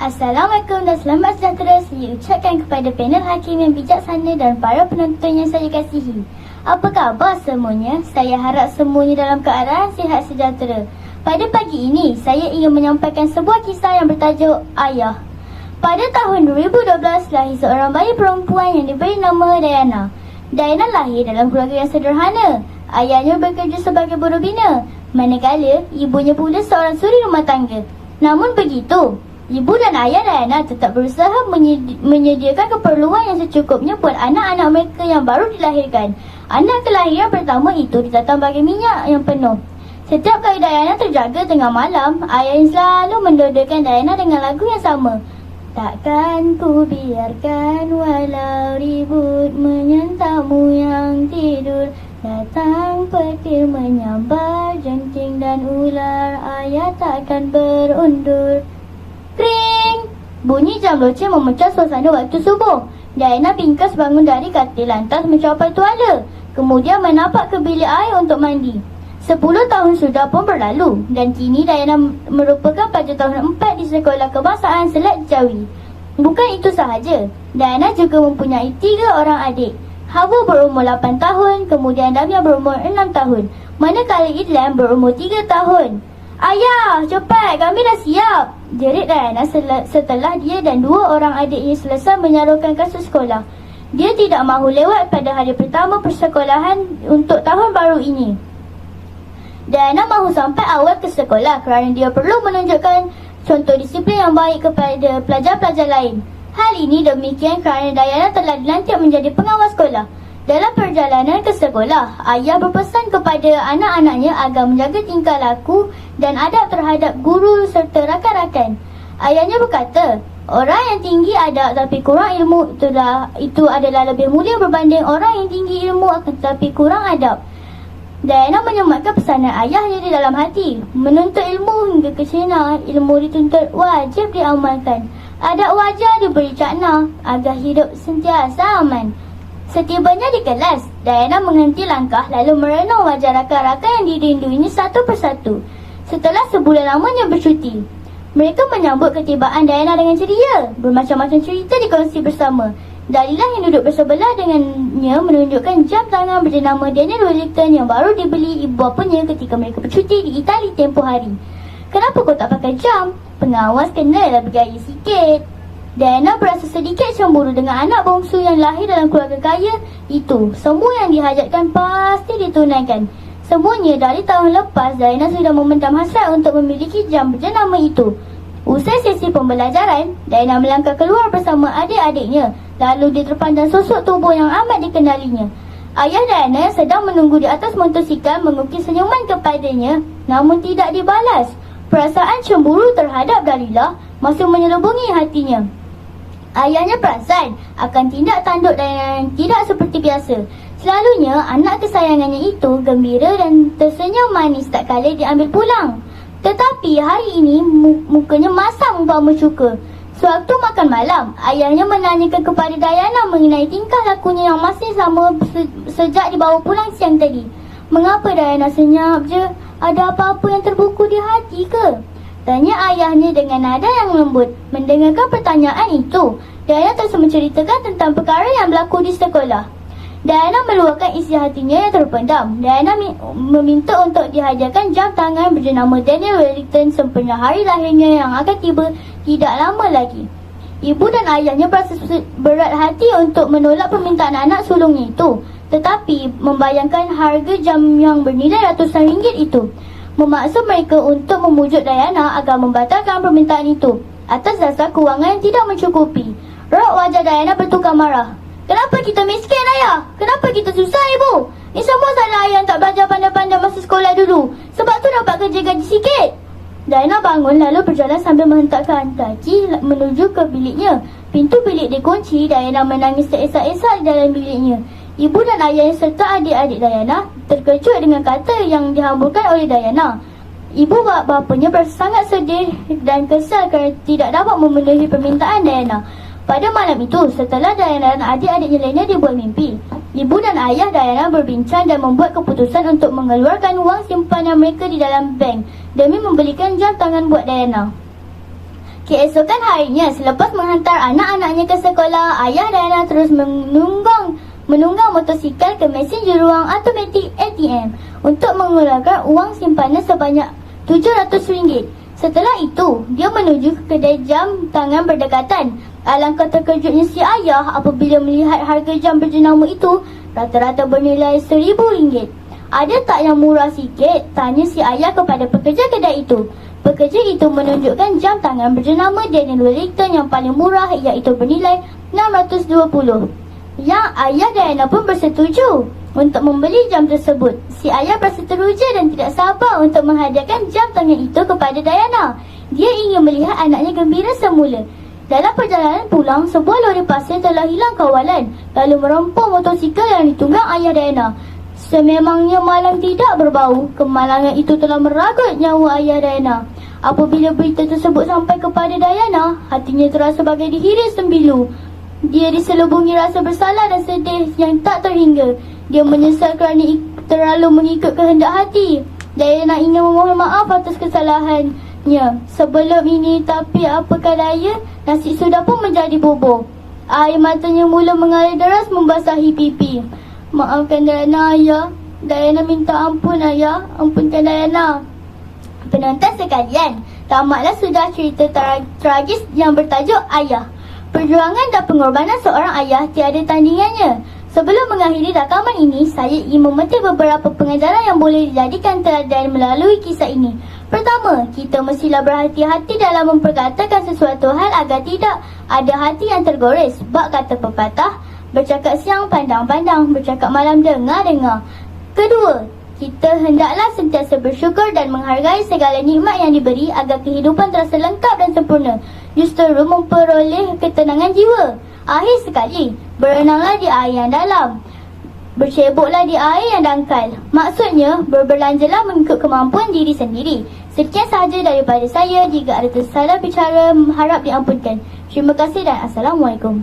Assalamualaikum dan selamat sejahtera saya ucapkan kepada panel hakim yang bijaksana dan para penonton yang saya kasihi. Apa khabar semuanya? Saya harap semuanya dalam keadaan sihat sejahtera. Pada pagi ini, saya ingin menyampaikan sebuah kisah yang bertajuk Ayah. Pada tahun 2012, lahir seorang bayi perempuan yang diberi nama Diana. Diana lahir dalam keluarga yang sederhana. Ayahnya bekerja sebagai buruh bina, manakala ibunya pula seorang suri rumah tangga. Namun begitu, ibu dan ayah Diana tetap berusaha menyediakan keperluan yang secukupnya buat anak-anak mereka yang baru dilahirkan. Anak kelahiran pertama itu ditatang bagi minyak yang penuh. Setiap kali Diana terjaga tengah malam, ayah yang selalu mendodokan Diana dengan lagu yang sama. Takkan ku biarkan walau ribut menyantapmu yang tidur, datang petir menyambar jengking dan ular, ayah takkan berundur. Kring! Bunyi jam loceng memecah suasana waktu subuh. Diana pingkas bangun dari katil lantas mencapai tuala. Kemudian menapak ke bilik air untuk mandi. 10 tahun sudah pun berlalu dan kini Diana merupakan pelajar tahun 4 di Sekolah Kebangsaan Selat Jawi. Bukan itu sahaja, Diana juga mempunyai 3 orang adik. Hawa berumur 8 tahun, kemudian Damia berumur 6 tahun. Manakala Idlan berumur 3 tahun. Ayah, cepat, kami dah siap, jerit Diana setelah dia dan 2 orang adiknya selesai menyalurkan kasus sekolah. Dia tidak mahu lewat pada hari pertama persekolahan untuk tahun baru ini. Diana mahu sampai awal ke sekolah kerana dia perlu menunjukkan contoh disiplin yang baik kepada pelajar-pelajar lain. Hal ini demikian kerana Diana telah dilantik menjadi pengawas sekolah. Dalam perjalanan ke sekolah, ayah berpesan kepada anak-anaknya agar menjaga tingkah laku dan adab terhadap guru serta rakan-rakan. Ayahnya berkata, orang yang tinggi adab tapi kurang ilmu itu adalah lebih mulia berbanding orang yang tinggi ilmu akan tetapi kurang adab. Diana menyematkan pesanan ayahnya di dalam hati. Menuntut ilmu hingga ke China, ilmu dituntut wajib diamalkan. Adab wajar diberi cakna agar hidup sentiasa aman. Setibanya di kelas, Diana menghenti langkah lalu merenung wajah rakan-rakan yang dirinduinya satu persatu. Setelah sebulan lamanya bercuti, mereka menyambut ketibaan Diana dengan ceria. Bermacam-macam cerita dikongsi bersama. Dalilah yang duduk bersebelah dengannya menunjukkan jam tangan bernama Daniel Wellington yang baru dibeli ibu bapanya ketika mereka bercuti di Itali tempoh hari. Kenapa kau tak pakai jam? Pengawas kenalah bergaya sikit. Diana berasa sedikit cemburu dengan anak bongsu yang lahir dalam keluarga kaya itu. Semua yang dihajatkan pasti ditunaikan. Semuanya dari tahun lepas, Diana sudah memendam hasrat untuk memiliki jam berjenama itu. Usai sesi pembelajaran, Diana melangkah keluar bersama adik-adiknya. Lalu dia terpandang sosok tubuh yang amat dikenalinya. Ayah Diana yang sedang menunggu di atas motosikal mengukir senyuman kepadanya, namun tidak dibalas. Perasaan cemburu terhadap Dalilah masih menyelubungi hatinya. Ayahnya perasan akan tindak tanduk Diana yang tidak seperti biasa. Selalunya anak kesayangannya itu gembira dan tersenyum manis tak kala diambil pulang. Tetapi hari ini mukanya masam umpama cuka. Sewaktu makan malam, ayahnya menanyakan kepada Diana mengenai tingkah lakunya yang masih sama sejak dibawa pulang siang tadi. Mengapa Diana senyap je? Ada apa-apa yang terbuku di hati ke? Tanya ayahnya dengan nada yang lembut. Mendengarkan pertanyaan itu, Diana terus menceritakan tentang perkara yang berlaku di sekolah. Diana meluahkan isi hatinya yang terpendam. Diana meminta untuk dihadiahkan jam tangan berjenama Daniel Wellington sempena hari lahirnya yang akan tiba tidak lama lagi. Ibu dan ayahnya berasa berat hati untuk menolak permintaan anak sulungnya itu, tetapi membayangkan harga jam yang bernilai ratusan ringgit itu memaksa mereka untuk memujuk Diana agar membatalkan permintaan itu atas dasar kewangan yang tidak mencukupi. Raut wajah Diana bertukar marah. Kenapa kita miskin, ayah? Kenapa kita susah, ibu? Ni semua salah ayah yang tak belajar pandai-pandai masa sekolah dulu. Sebab tu dapat kerja gaji sikit. Diana bangun lalu berjalan sambil menghentakkan kaki menuju ke biliknya. Pintu bilik dikunci. Diana menangis seesak-esak di dalam biliknya. Ibu dan ayah serta adik-adik Diana terkejut dengan kata yang dihamburkan oleh Diana. Ibu bapanya berasa sangat sedih dan kesal kerana tidak dapat memenuhi permintaan Diana. Pada malam itu, setelah Diana dan adik-adiknya lainnya dibuat mimpi, ibu dan ayah Diana berbincang dan membuat keputusan untuk mengeluarkan wang simpanan mereka di dalam bank demi membelikan jam tangan buat Diana. Keesokan harinya, selepas menghantar anak-anaknya ke sekolah, ayah Diana terus menunggang motosikal ke mesin juruang automatik ATM untuk mengeluarkan wang simpanan sebanyak RM700. Setelah itu, dia menuju ke kedai jam tangan berdekatan. Alangkah terkejutnya si ayah apabila melihat harga jam berjenama itu rata-rata bernilai RM1,000. "Ada tak yang murah sikit?" tanya si ayah kepada pekerja kedai itu. Pekerja itu menunjukkan jam tangan berjenama Daniel Wellington yang paling murah, iaitu bernilai RM620. Yang ayah Diana pun bersetuju untuk membeli jam tersebut. Si ayah berasa teruja dan tidak sabar untuk menghadiahkan jam tangan itu kepada Diana. Dia ingin melihat anaknya gembira semula. Dalam perjalanan pulang, sebuah lori pasir telah hilang kawalan lalu merompok motosikal yang ditunggang ayah Diana. Sememangnya malang tidak berbau, kemalangan itu telah meragut nyawa ayah Diana. Apabila berita tersebut sampai kepada Diana, hatinya terasa bagai dihiris sembilu. Dia diselubungi rasa bersalah dan sedih yang tak terhingga. Dia menyesal kerana terlalu mengikut kehendak hati. Diana ingin memohon maaf atas kesalahannya sebelum ini, tapi apakah daya, nasi sudah pun menjadi bubur. Air matanya mula mengalir deras membasahi pipi. "Maafkan Diana, ayah. Diana minta ampun, ayah. Ampunkan Diana." Penonton sekalian, tamatlah sudah cerita tragis yang bertajuk Ayah. Perjuangan dan pengorbanan seorang ayah tiada tandingannya. Sebelum mengakhiri rakaman ini, saya ingin memetik beberapa pengajaran yang boleh dijadikan teladan melalui kisah ini. Pertama, kita mestilah berhati-hati dalam memperkatakan sesuatu hal agar tidak ada hati yang tergores. Bak kata pepatah, bercakap siang pandang-pandang, bercakap malam dengar-dengar. Kedua, kita hendaklah sentiasa bersyukur dan menghargai segala nikmat yang diberi agar kehidupan terasa lengkap dan sempurna. Justru memperoleh ketenangan jiwa. Akhir sekali, berenanglah di air yang dalam, berceboklah di air yang dangkal. Maksudnya, berbelanjalah mengikut kemampuan diri sendiri. Sekian sahaja daripada saya. Jika ada tersalah bicara, harap diampunkan. Terima kasih dan Assalamualaikum.